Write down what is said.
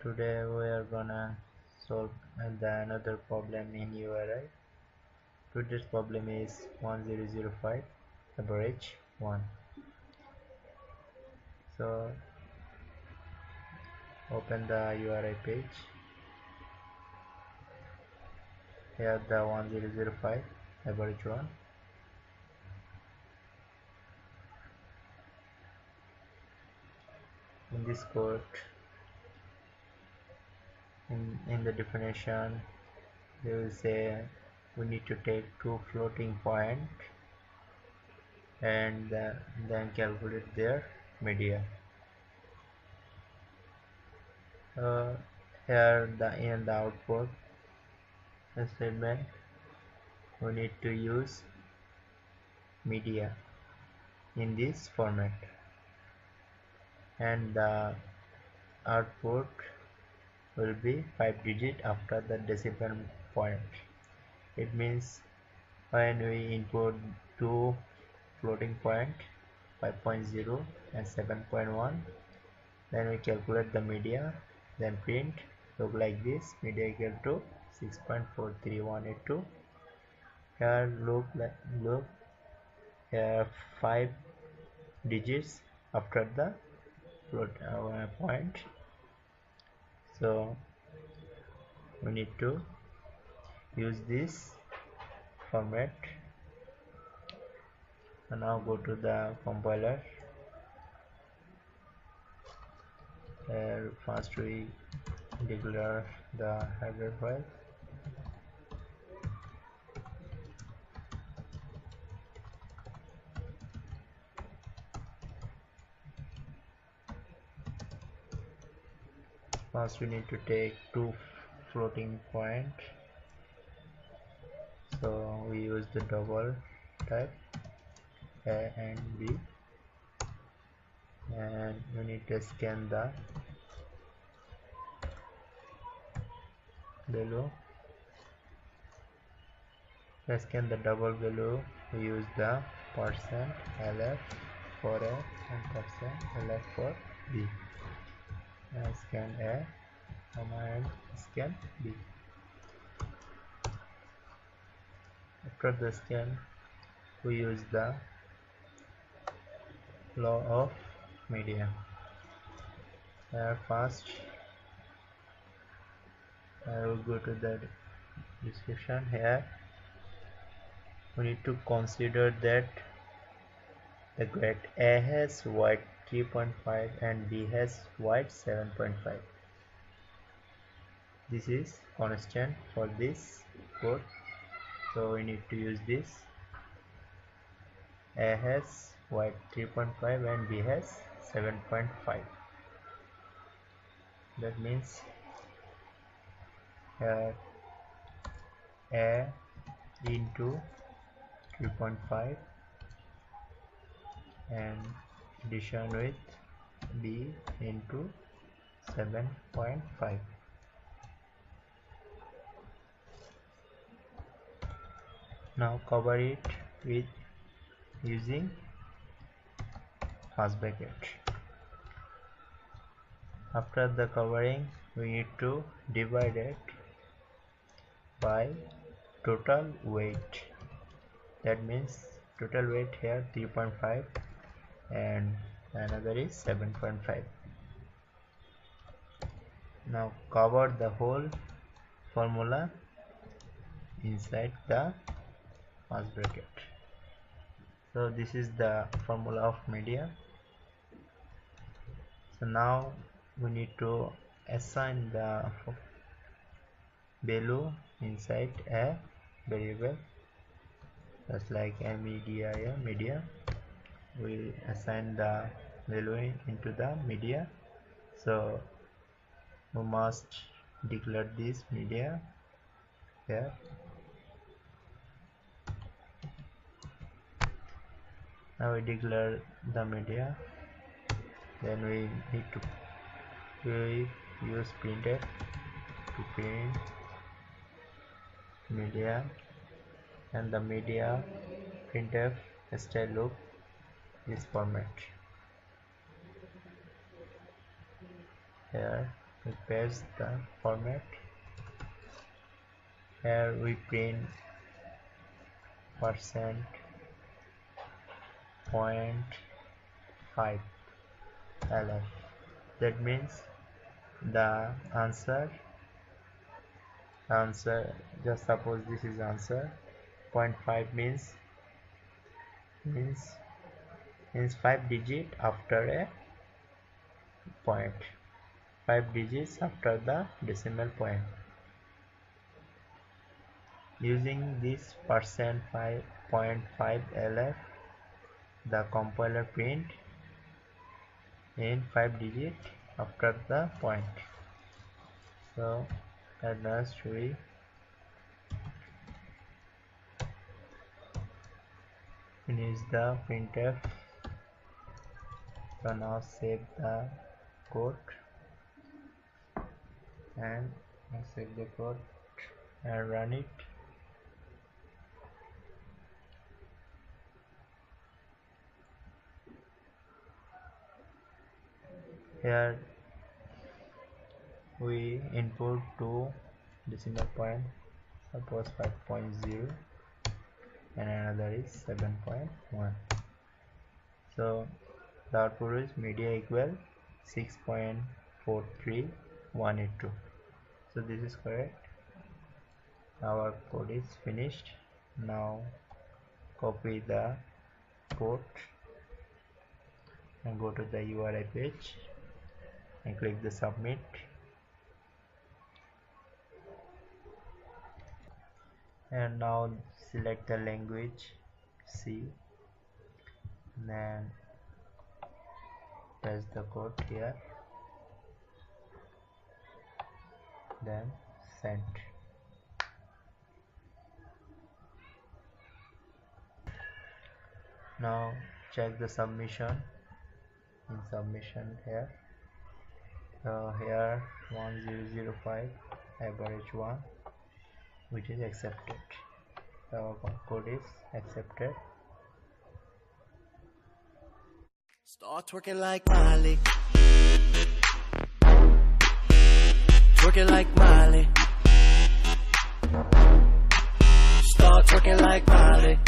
Today we are gonna solve another problem in URI. Today's problem is 1005 average 1. So open the URI page. Here the 1005 average 1. In this code, in the definition, they will say we need to take two floating point and then calculate their media. Here in the output statement we need to use media in this format, and the output will be 5 digit after the decimal point. It means when we input two floating point 5.0 and 7.1, then we calculate the media, then print look like this: media equal to 6.43182. Here look here 5 digits after the point, so we need to use this format. And now go to the compiler. First we declare the header file. First we need to take two floating point, so we use the double type A and B, and we need to scan the value. To scan the double value, we use the %lf for A and %lf for B. Scan A and scan B. After the scan, we use the law of media. First, I will go to the description. Here we need to consider that the grade A has weight 3.5 and B has weight 7.5. This is constant for this code, so we need to use this. A has weight 3.5 and B has 7.5. That means here A into 3.5 and addition with B into 7.5. Now cover it with using first bracket. After the covering, we need to divide it by total weight. That means total weight here 3.5 and another is 7.5. Now cover the whole formula inside the first bracket. So this is the formula of media. So now we need to assign the value inside a variable, just like a media. We assign the value into the media, so we must declare this media here. Now we declare the media, then we need to use printf to print media, and the media printf style look this format. Here We paste the format. Here we print %.5 LF. That means the answer, just suppose this is answer. 0.5 means 5 digit after a point, 5 digits after the decimal point. Using this %5.5 LF, the compiler print in 5 digit after the point. So at last we finish the printf. So now save the code and run it. Here we input 2 decimal point, suppose 5.0, and another is 7.1. So the output is media equal 6.43182. So this is correct. Our code is finished. Now copy the code and go to the URI page and click the submit. And now select the language C, then paste the code here, then send. Now check the submission. In submission here, here 1005 average 1, which is accepted. Our code is accepted. Start twerking like Miley. Twerking like Miley. Start twerking like Miley.